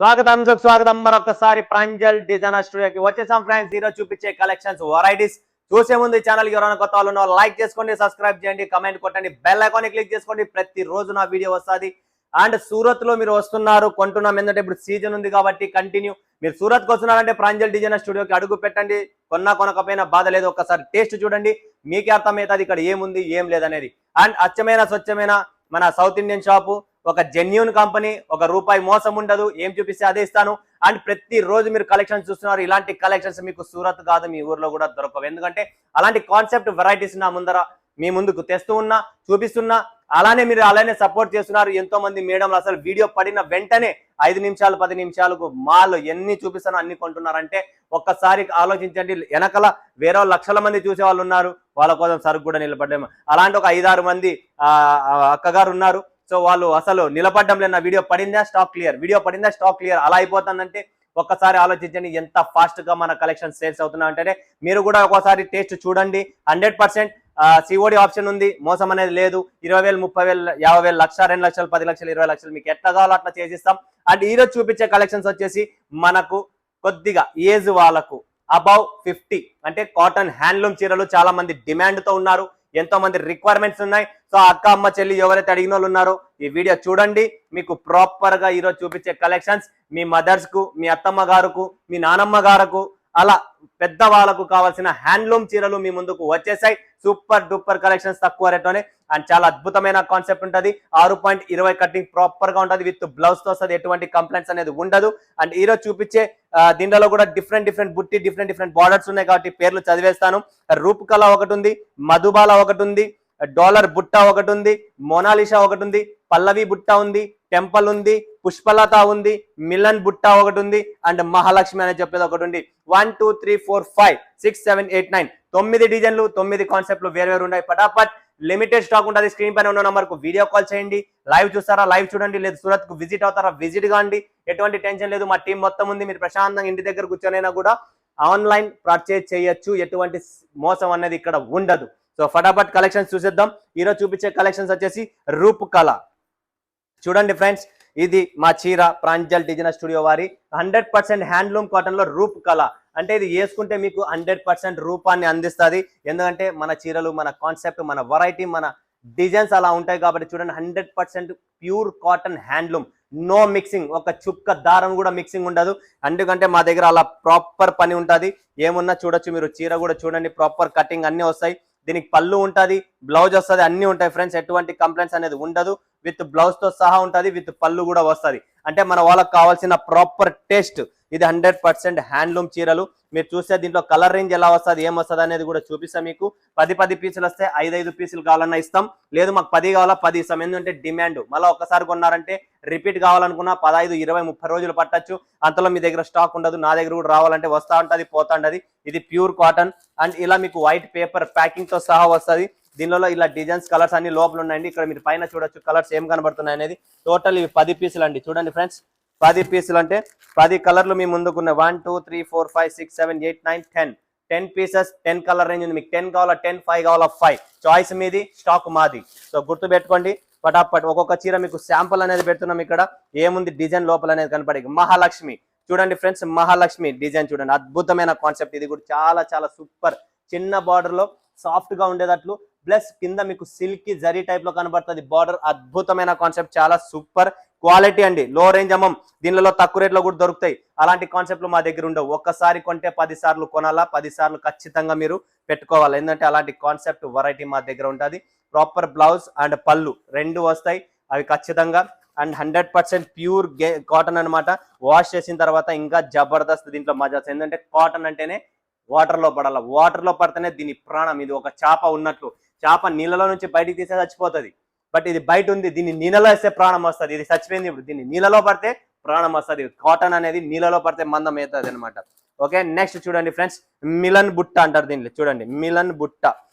స్వాగతం మరొకసారి ప్రాంజల్ డిజైనర్ స్టూడియోకి వచ్చేసాం ఫ్రెండ్స్. ఈరోజు చూపించే కలెక్షన్స్ వెరైటీస్ చూసే ముందు ఈ ఛానల్ ఎవరైనా కొత్త వాళ్ళు ఉన్నా లైక్ చేసుకోండి, సబ్స్క్రైబ్ చేయండి, కమెంట్ కొట్టండి, బెల్ ఐకాన్ క్లిక్ చేసుకోండి. ప్రతి రోజు నా వీడియో వస్తుంది. అండ్ సూరత్ లో మీరు వస్తున్నారు కొంటున్నాం, ఎందుకంటే ఇప్పుడు సీజన్ ఉంది కాబట్టి కంటిన్యూ. మీరు సూరత్ కు వస్తున్నారంటే ప్రాంజల్ డిజైనర్ స్టూడియోకి అడుగు పెట్టండి. కొనకపోయినా బాధ లేదు, ఒక్కసారి టేస్ట్ చూడండి, మీకే అర్థమవుతుంది ఇక్కడ ఏముంది ఏం లేదనేది. అండ్ అచ్చమైన స్వచ్ఛమైన మన సౌత్ ఇండియన్ షాపు, ఒక జెన్యూన్ కంపెనీ, ఒక రూపాయి మోసం ఉండదు, ఏం చూపిస్తే అదే ఇస్తాను. అండ్ ప్రతి రోజు మీరు కలెక్షన్స్ చూస్తున్నారు, ఇలాంటి కలెక్షన్స్ మీకు సూరత్ కాదు మీ ఊర్లో కూడా దొరకవు. ఎందుకంటే అలాంటి కాన్సెప్ట్ వెరైటీస్ నా ముందర మీ ముందుకు తెస్తూ ఉన్నా, చూపిస్తున్నా. అలానే సపోర్ట్ చేస్తున్నారు. ఎంతో మంది మేడంలు అసలు వీడియో పడిన వెంటనే 5 నిమిషాలు 10 నిమిషాలకు మాల్ ఎన్ని చూపిస్తానో అన్ని కొంటున్నారంటే ఒక్కసారి ఆలోచించండి. వెనకల వేరే లక్షల మంది చూసే వాళ్ళు ఉన్నారు, వాళ్ళ కోసం సరుకు కూడా నిలబడ్డాము. అలాంటి ఒక 5-6 మంది అక్కగారు ఉన్నారు. సో వాళ్ళు అసలు నిలబడ్డం లేదు. నా వీడియో పడిందా స్టాక్ క్లియర్, వీడియో పడిందా స్టాక్ క్లియర్ అలా అయిపోతుందంటే ఒక్కసారి ఆలోచించండి ఎంత ఫాస్ట్ గా మన కలెక్షన్ సేల్స్ అవుతున్నా అంటే. మీరు కూడా ఒకసారి టేస్ట్ చూడండి. 100% సిఓడి ఆప్షన్ ఉంది, మోసం అనేది లేదు. 20,000, 30,000, 50,000, లక్ష, 2 లక్షలు, 10 లక్షలు, 20 లక్షలు మీకు ఎట్లా కావాలో అట్లా చేసిస్తాం. అండ్ ఈరోజు చూపించే కలెక్షన్స్ వచ్చేసి మనకు కొద్దిగా ఏజ్ వాళ్ళకు అబౌవ్ 50 అంటే కాటన్ హ్యాండ్లూమ్ చీరలు చాలా మంది డిమాండ్ తో ఉన్నారు, ఎంతో మంది రిక్వైర్మెంట్స్ ఉన్నాయి. సో అక్క అమ్మ చెల్లి ఎవరైతే అడిగిన వాళ్ళు ఉన్నారో ఈ వీడియో చూడండి. మీకు ప్రాపర్ గా ఈరోజు చూపించే కలెక్షన్స్ మీ మదర్స్ కు, మీ అత్తమ్మ గారుకు, మీ నానమ్మ గారుకు, అలా పెద్ద వాళ్ళకు కావాల్సిన హ్యాండ్లూమ్ చీరలు మీ ముందుకు వచ్చేసాయి. సూపర్ డూపర్ కలెక్షన్స్ తక్కువ రేట్లోనే. అండ్ చాలా అద్భుతమైన కాన్సెప్ట్ ఉంటుంది. 6.20 కటింగ్ ప్రాపర్ గా ఉంటుంది, విత్ బ్లౌజ్ తో వస్తుంది, ఎటువంటి కంప్లైంట్స్ అనేది ఉండదు. అండ్ ఈరోజు చూపించే దీంట్లో కూడా డిఫరెంట్ బుట్టి, డిఫరెంట్ బార్డర్స్ ఉన్నాయి కాబట్టి పేర్లు చదివేస్తాను. రూపకళ ఒకటి ఉంది, మధుబాల ఒకటి ఉంది, డాలర్ బుట్ట ఒకటి ఉంది, మోనాలిషా ఒకటి ఉంది, పల్లవి బుట్ట ఉంది, టెంపల్ ఉంది, పుష్పలత ఉంది, మిలన్ బుట్ట ఒకటి ఉంది, అండ్ మహాలక్ష్మి అనేది చెప్పేది ఒకటి ఉంది. 1 2 3 4 5 6 7 8 9 9 డిజైన్లు, 9 కాన్సెప్ట్లు వేరు ఉన్నాయి. పటాపట్ లిమిటెడ్ స్టాక్ ఉంటుంది. స్క్రీన్ పైన ఉన్న నంబర్ కు వీడియో కాల్ చేయండి. లైవ్ చూస్తారా లైవ్ చూడండి, లేదు సూరత్ కు విజిట్ అవుతారా విజిట్ కాండి. ఎటువంటి టెన్షన్ లేదు, మా టీం మొత్తం ఉంది. మీరు ప్రశాంతంగా ఇంటి దగ్గర కూర్చొనైనా కూడా ఆన్లైన్ పర్చేజ్ చేయొచ్చు, ఎటువంటి మోసం అనేది ఇక్కడ ఉండదు. సో ఫటాఫట్ కలెక్షన్స్ చూసేద్దాం. ఈరోజు చూపించే కలెక్షన్స్ వచ్చేసి రూపకళ. చూడండి ఫ్రెండ్స్, ఇది మా చీర ప్రాంజల్ డిజైనర్ స్టూడియో వారి 100% హ్యాండ్లూమ్ కాటన్ లో రూపకళ. అంటే ఇది వేసుకుంటే మీకు 100% రూపాన్ని అందిస్తుంది. ఎందుకంటే మన చీరలు, మన కాన్సెప్ట్, మన వెరైటీ, మన డిజైన్స్ అలా ఉంటాయి కాబట్టి చూడండి. 100% pure cotton handloom, no mixing, ఒక చుక్క దారం కూడా మిక్సింగ్ ఉండదు. ఎందుకంటే మా దగ్గర అలా ప్రాపర్ పని ఉంటుంది. ఏమున్నా చూడొచ్చు మీరు, చీర కూడా చూడండి, ప్రాపర్ కటింగ్ అన్ని వస్తాయి. దీనికి పళ్ళు ఉంటుంది, బ్లౌజ్ వస్తుంది, అన్ని ఉంటాయి ఫ్రెండ్స్. ఎటువంటి కంప్లైంట్స్ అనేది ఉండదు. విత్ బ్లౌజ్ తో సహా ఉంటుంది, విత్ పళ్ళు కూడా వస్తుంది. అంటే మన వాళ్ళకి కావాల్సిన ప్రాపర్ టేస్ట్. ఇది 100% హ్యాండ్లూమ్ చీరలు. మీరు చూస్తే దీంట్లో కలర్ రేంజ్ ఎలా వస్తుంది, ఏం వస్తుంది అనేది కూడా చూపిస్తాం మీకు. 10 పీసులు వస్తే 5 పీసులు కావాలన్నా ఇస్తాం, లేదు మాకు 10 కావాలా 10 ఇస్తాం. ఎందుకంటే డిమాండ్. మళ్ళీ ఒకసారి కొన్నారంటే రిపీట్ కావాలనుకున్నా 15, 20, 30 రోజులు పట్టచ్చు. అంతలో మీ దగ్గర స్టాక్ ఉండదు. నా దగ్గర కూడా రావాలంటే వస్తూ ఉంటుంది, పోతా ఉంటుంది. ఇది ప్యూర్ కాటన్. అండ్ ఇలా మీకు వైట్ పేపర్ ప్యాకింగ్ తో సహా వస్తుంది. దీనిలో ఇలా డిజైన్స్, కలర్స్ అన్ని లోపల ఉన్నాయండి. ఇక్కడ మీరు పైన చూడొచ్చు కలర్స్ ఏం కనబడుతున్నాయి అనేది. టోటల్ ఇవి 10 పీసులు అండి. చూడండి ఫ్రెండ్స్, 10 పీసులు అంటే 10 కలర్లు మీ ముందుకున్నాయి. 1 2 3 4 5 6 7 8 9 10 పీసెస్, 10 కలర్ రేంజ్ ఉంది. మీకు 10 కావాలా 10, 5 కావాలా 5, చాయిస్ మీది, స్టాక్ మాది. సో గుర్తు పెట్టుకోండి. పటాపట్ ఒక్కొక్క చీర మీకు శాంపుల్ అనేది పెడుతున్నాం. ఇక్కడ ఏముంది డిజైన్ లోపల అనేది కనపడే. మహాలక్ష్మి చూడండి ఫ్రెండ్స్, మహాలక్ష్మి డిజైన్ చూడండి, అద్భుతమైన కాన్సెప్ట్. ఇది కూడా చాలా సూపర్. చిన్న బార్డర్ లో సాఫ్ట్ గా ఉండేటట్లు, ప్లస్ కింద మీకు సిల్కీ జరీ టైప్ లో కనబడుతుంది బార్డర్. అద్భుతమైన కాన్సెప్ట్, చాలా సూపర్ క్వాలిటీ అండి. లో రేంజ్ అమ్మం, దీనిలో తక్కువ రేట్లో కూడా దొరుకుతాయి. అలాంటి కాన్సెప్ట్లు మా దగ్గర ఉండవు. ఒక్కసారి కొంటే 10 సార్లు కొనాలా, 10 సార్లు ఖచ్చితంగా మీరు పెట్టుకోవాలి. ఎందుకంటే అలాంటి కాన్సెప్ట్ వెరైటీ మా దగ్గర ఉంటుంది. ప్రాపర్ బ్లౌజ్ అండ్ పళ్ళు 2 వస్తాయి, అవి ఖచ్చితంగా. అండ్ 100% ప్యూర్ కాటన్ అనమాట. వాష్ చేసిన తర్వాత ఇంకా జబర్దస్త్ దీంట్లో మజా. ఎందుకంటే కాటన్ అంటేనే వాటర్ లో పడాలి, వాటర్ లో పడితేనే దీని ప్రాణం. ఇది ఒక చేప ఉన్నట్లు. చేప నీళ్ళలో నుంచి బయటికి తీసే చచ్చిపోతుంది, బట్ ఇది బయట ఉంది, దీన్ని నీళ్ళలో వేస్తే ప్రాణం వస్తుంది. ఇది చచ్చిపోయింది, ఇప్పుడు దీన్ని నీళ్ళలో పడితే ప్రాణం వస్తుంది. కాటన్ అనేది నీళ్ళలో పడితే మందం అవుతుంది అనమాట. ఓకే, నెక్స్ట్ చూడండి ఫ్రెండ్స్, మిలన్ బుట్ట అంటారు దీనిలో. చూడండి మిలన్ బుట్ట.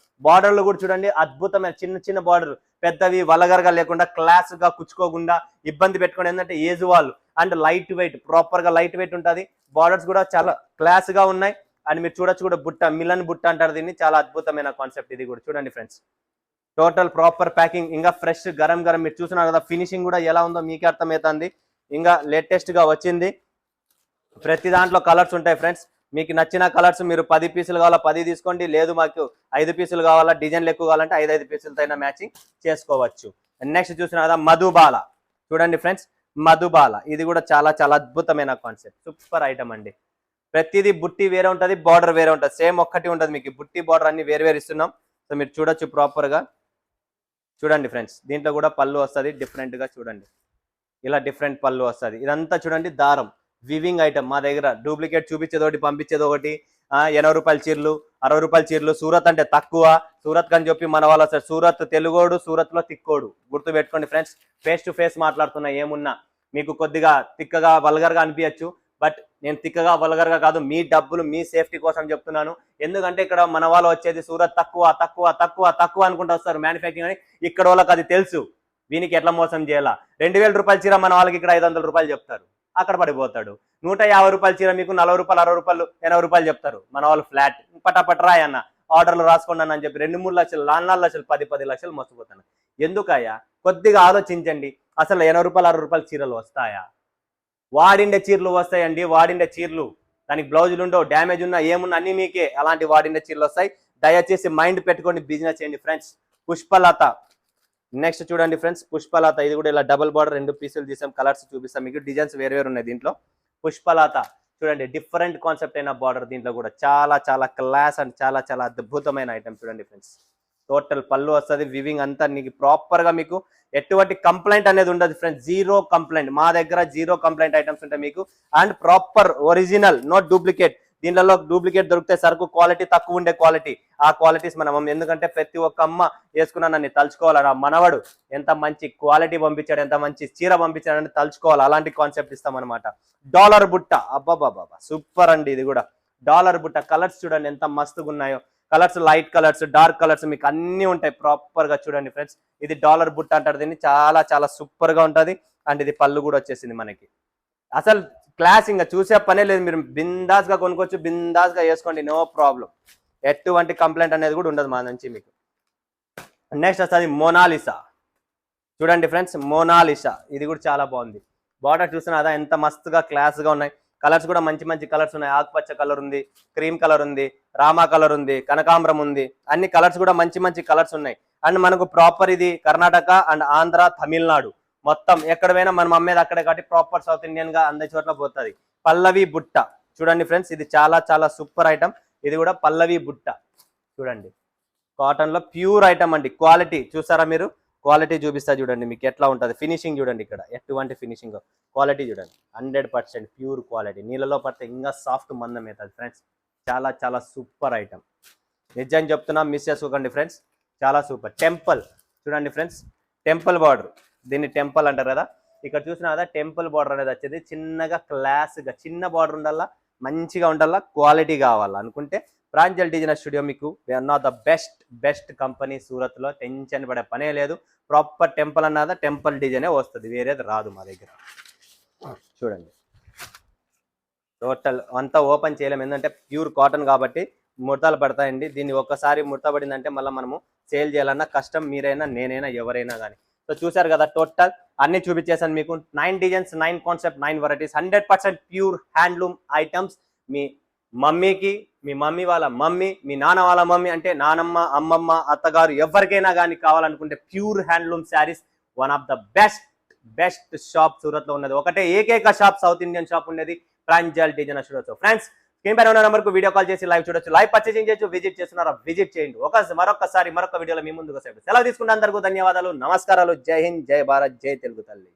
బార్డర్లు కూడా చూడండి, అద్భుతమైన చిన్న బార్డర్, పెద్దవి వలగరగా లేకుండా, క్లాస్ గా కుచ్చుకోకుండా, ఇబ్బంది పెట్టుకోండి. ఏంటంటే ఏజ్ వాళ్ళు. అండ్ లైట్ వెయిట్, ప్రాపర్ గా లైట్ వెయిట్ ఉంటుంది. బార్డర్స్ కూడా చాలా క్లాస్ గా ఉన్నాయి. అండ్ మీరు చూడొచ్చు కూడా బుట్ట, మిలన్ బుట్ట అంటారు దీన్ని. చాలా అద్భుతమైన కాన్సెప్ట్ ఇది కూడా. చూడండి ఫ్రెండ్స్, టోటల్ ప్రాపర్ ప్యాకింగ్, ఇంకా ఫ్రెష్ గరం మీరు చూస్తున్నారు కదా. ఫినిషింగ్ కూడా ఎలా ఉందో మీకే అర్థమవుతుంది. ఇంకా లేటెస్ట్ గా వచ్చింది. ప్రతి దాంట్లో కలర్స్ ఉంటాయి ఫ్రెండ్స్. మీకు నచ్చిన కలర్స్ మీరు 10 పీసులు కావాలా 10 తీసుకోండి, లేదు మాకు 5 పీసులు కావాలా, డిజైన్లు ఎక్కువ కావాలంటే 5 పీసులతో అయినా మ్యాచింగ్ చేసుకోవచ్చు. నెక్స్ట్ చూసిన కదా మధుబాల. చూడండి ఫ్రెండ్స్, మధుబాల ఇది కూడా చాలా చాలా అద్భుతమైన కాన్సెప్ట్, సూపర్ ఐటమ్ అండి. ప్రతిదీ బుట్టి వేరే ఉంటుంది, బార్డర్ వేరే ఉంటుంది, సేమ్ ఒక్కటి ఉంటుంది. మీకు బుట్టి బార్డర్ అన్ని వేరు వేరు ఇస్తున్నాం. సో మీరు చూడొచ్చు ప్రాపర్ గా. చూడండి ఫ్రెండ్స్, దీంట్లో కూడా పళ్ళు వస్తుంది డిఫరెంట్ గా. చూడండి ఇలా డిఫరెంట్ పళ్ళు వస్తుంది. ఇదంతా చూడండి దారం వివింగ్ ఐటమ్. మా దగ్గర డూప్లికేట్ చూపించేది ఒకటి, పంపించేది ఒకటి. 80 రూపాయల చీరలు, 60 రూపాయల చీరలు. సూరత్ అంటే తక్కువ, సూరత్ అని చెప్పి మన వాళ్ళు వస్తారు. సూరత్ తెలుగోడు, సూరత్ లో తిక్కోడు, గుర్తు పెట్టుకోండి ఫ్రెండ్స్. ఫేస్ టు ఫేస్ మాట్లాడుతున్నా, ఏమున్నా మీకు కొద్దిగా తిక్కగా వల్గర్ గా అనిపించచ్చు, బట్ నేను తిక్కగా వల్గర్ గా కాదు, మీ డబ్బులు మీ సేఫ్టీ కోసం చెప్తున్నాను. ఎందుకంటే ఇక్కడ మన వాళ్ళు వచ్చేది సూరత్ తక్కువ తక్కువ తక్కువ తక్కువ అనుకుంటూ వస్తారు మ్యానుఫ్యాక్చరింగ్ అని. ఇక్కడ వాళ్ళకి అది తెలుసు, వీనికి ఎట్లా మోసం చేయాలా. 2000 రూపాయల చీర మన వాళ్ళకి ఇక్కడ 500 రూపాయలు చెప్తారు, అక్కడ పడిపోతాడు. 150 రూపాయల చీర మీకు 40 రూపాయలు, 60 రూపాయలు, 80 రూపాయలు చెప్తారు మన వాళ్ళు. ఫ్లాట్ పటాపట్ రాయ్ అన్న, ఆర్డర్లు రాసుకోండి అని చెప్పి 2-3 లక్షలు, 4 లక్షలు, 10 లక్షలు మోసపోతాను. ఎందుకయ్యా? కొద్దిగా ఆలోచించండి. అసలు 80 రూపాయలు, 60 రూపాయల చీరలు వస్తాయా? వాడిండే చీరలు వస్తాయండి, వాడిండే చీరలు. దానికి బ్లౌజులు ఉండవు, డ్యామేజ్ ఉన్నా ఏమున్నా అన్ని మీకే. అలాంటి వాడిండే చీరలు వస్తాయి. దయచేసి మైండ్ పెట్టుకోండి, బిజినెస్ చేయండి ఫ్రెండ్స్. పుష్పలత. నెక్స్ట్ చూడండి ఫ్రెండ్స్, పుష్పలత. ఇది కూడా ఇలా డబుల్ బార్డర్ 2 పీసులు తీసాం. కలర్స్ చూపిస్తాం మీకు, డిజైన్స్ వేరు వేరు ఉన్నాయి దీంట్లో. పుష్పలత చూడండి, డిఫరెంట్ కాన్సెప్ట్ అయిన బార్డర్. దీంట్లో కూడా చాలా చాలా క్లాస్ అండ్ చాలా చాలా అద్భుతమైన ఐటమ్. చూడండి ఫ్రెండ్స్, టోటల్ పళ్ళు వస్తుంది, వివింగ్ అంతా నీకు ప్రాపర్ గా. మీకు ఎటువంటి కంప్లైంట్ అనేది ఉండదు ఫ్రెండ్స్, జీరో కంప్లైంట్. మా దగ్గర జీరో కంప్లైంట్ ఐటమ్స్ ఉంటాయి మీకు. And proper original, no duplicate. దీనిలో డూప్లికేట్ దొరికితే సరుకు క్వాలిటీ తక్కువ ఉండే క్వాలిటీ, ఆ క్వాలిటీస్ మనం. ఎందుకంటే ప్రతి ఒక్క అమ్మ వేసుకున్నా నన్ను తలుచుకోవాలి, నా మనవడు ఎంత మంచి క్వాలిటీ పంపించాడు, ఎంత మంచి చీర పంపించాడని తలుచుకోవాలి. అలాంటి కాన్సెప్ట్ ఇస్తామన్నమాట. డాలర్ బుట్ట, అబ్బాబాబా సూపర్ అండి. ఇది కూడా డాలర్ బుట్ట. కలర్స్ చూడండి ఎంత మస్తుగా ఉన్నాయో. Colours light colours, dark colours మీకు అన్ని ఉంటాయి ప్రాపర్ గా. చూడండి ఫ్రెండ్స్, ఇది డాలర్ బుట్ట అంటారు దీన్ని. చాలా చాలా సూపర్ గా ఉంటది. అండ్ ఇది పళ్ళు కూడా వచ్చేసింది మనకి. అసలు క్లాస్ ఇంకా చూసే పనే లేదు. మీరు బిందాస్ గా కొనుక్కోవచ్చు, బిందాస్ గా వేసుకోండి, నో ప్రాబ్లం. ఎటువంటి కంప్లైంట్ అనేది కూడా ఉండదు మా నుంచి మీకు. నెక్స్ట్ వస్తుంది మోనాలిసా. చూడండి ఫ్రెండ్స్, మోనాలిసా. ఇది కూడా చాలా బాగుంది. బార్డర్ చూసినా ఎంత మస్తుగా క్లాస్ గా ఉన్నాయి. కలర్స్ కూడా మంచి మంచి కలర్స్ ఉన్నాయి. ఆకుపచ్చ కలర్ ఉంది, క్రీమ్ కలర్ ఉంది, రామా కలర్ ఉంది, కనకాంబరం ఉంది. అన్ని కలర్స్ కూడా మంచి మంచి కలర్స్ ఉన్నాయి. అండ్ మనకు ప్రాపర్ ఇది కర్ణాటక అండ్ ఆంధ్ర, తమిళనాడు మొత్తం ఎక్కడ పోయినా మనం అమ్మేది అక్కడే కాబట్టి ప్రాపర్ సౌత్ ఇండియన్ గా అందరి చోట్ల పోతుంది. పల్లవి బుట్ట. చూడండి ఫ్రెండ్స్, ఇది చాలా చాలా సూపర్ ఐటమ్. ఇది కూడా పల్లవి బుట్ట. చూడండి, కాటన్ లో ప్యూర్ ఐటమ్ అండి. క్వాలిటీ చూసారా మీరు? క్వాలిటీ చూపిస్తా చూడండి మీకు ఎట్లా ఉంటుంది. ఫినిషింగ్ చూడండి, ఇక్కడ ఎటువంటి ఫినిషింగ్, క్వాలిటీ చూడండి. 100% ప్యూర్ క్వాలిటీ. నీళ్ళలో పడితే ఇంకా సాఫ్ట్ మందం అవుతుంది ఫ్రెండ్స్. చాలా చాలా సూపర్ ఐటమ్, నిజం చెప్తున్నా, మిస్ చేసుకోకండి ఫ్రెండ్స్. చాలా సూపర్. టెంపుల్ చూడండి ఫ్రెండ్స్, టెంపుల్ బార్డర్. దీన్ని టెంపుల్ అంటారు కదా. ఇక్కడ చూసినా కదా టెంపుల్ బార్డర్ అనేది వచ్చేది చిన్నగా క్లాస్గా. చిన్న బార్డర్ ఉండాలా, మంచిగా ఉండాలా, క్వాలిటీ కావాలా అనుకుంటే ప్రాంజల్ డిజైనర్ స్టూడియో మీకు one of the best company Surat లో. టెన్షన్ పడే పనే లేదు. ప్రాపర్ టెంపుల్ అన్నదా టెంపుల్ డిజైనే వస్తుంది, వేరేది రాదు మా దగ్గర. చూడండి, టోటల్ అంతా ఓపెన్ చేయలేము, ఎందుకంటే ప్యూర్ కాటన్ కాబట్టి ముడతలు పడతాయండి. దీన్ని ఒక్కసారి ముడత పడిందంటే మళ్ళీ మనము సేల్ చేయాలన్నా కష్టం, మీరైనా నేనైనా ఎవరైనా కానీ. సో చూసారు కదా, టోటల్ అన్ని చూపించేసాను మీకు. 9 designs, 9 concept, 9 varieties, 100% pure handloom items. మీ మమ్మీకి, మీ మమ్మీ వాళ్ళ మమ్మీ, మీ నాన్న వాళ్ళ మమ్మీ, అంటే నానమ్మ, అమ్మమ్మ, అత్తగారు ఎవరికైనా కానీ కావాలనుకుంటే pure handloom saris. One of the best shop Surat లో ఉన్నది. ఒకటే ఏకైక షాప్, సౌత్ ఇండియన్ షాప్ ఉన్నది, Pranjal designer studio. Friends, screen పైన ఉన్న నెంబర్ కు వీడియో కాల్ చేసి లైవ్ చూడొచ్చు, లైవ్ పర్చేసింగ్ చేయొచ్చు. విజిట్ చేస్తున్నారా? విజిట్ చేయండి. మరొకసారి మరొక వీడియోలో మీ ముందుకు వస్తాను. సెలవు తీసుకుంటే అందరికీ ధన్యవాదాలు, నమస్కారాలు. జై హింద్, జై భారత్, జై తెలుగు తల్లి.